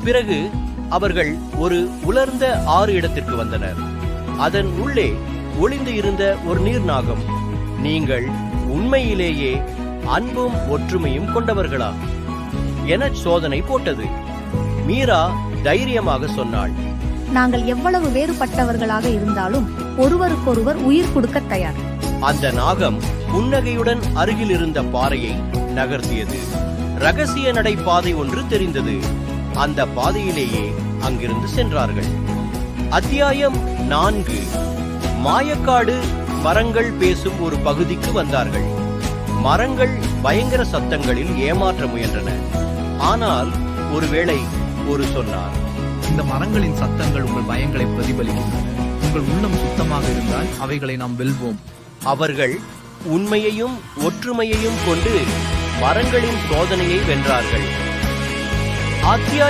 பிறகு அவர்கள் ஒரு உலர்ந்த ஆறு இடத்திற்கு வந்தனர். அதன் உள்ளே ஒளிந்து இருந்த ஒரு நீர்நாகம், நீங்கள் உண்மையிலேயே அன்பும் ஒற்றுமையும் கொண்டவர்களா என சோதனை போட்டது. மீரா தைரியமாக சொன்னாள், நாங்கள் எவ்வளவு வேறுபட்டவர்களாக இருந்தாலும் ஒருவருக்கொருவர் உயிர் கொடுக்க தயார். அந்த நாகம் புன்னகையுடன் அருகில் இருந்த பாறையை நகர்த்தியது. ரகசிய நடை பாதை ஒன்று தெரிந்தது. அந்த பாதையிலேயே அங்கிருந்து சென்றார்கள். அத்தியாயம் 4. மாயக்காடு மரங்கள் பேசும் ஒரு பகுதிக்கு வந்தார்கள். மரங்கள் பயங்கர சத்தங்களில் ஏமாற்ற முயன்றன. ஆனால் ஒருவேளை ஒரு சொன்னார், இந்த மரங்களின் சத்தங்கள் உங்கள் பயங்களை பிரதிபலிக்கின்றன. உங்கள் உள்ளம் சுத்தமாக இருந்தால் அவைகளை நாம் வெல்வோம். அவர்கள் உண்மையையும் ஒற்றுமையையும் கொண்டு மரங்களின் சோதனையை வென்றார்கள். அத்தியாயம்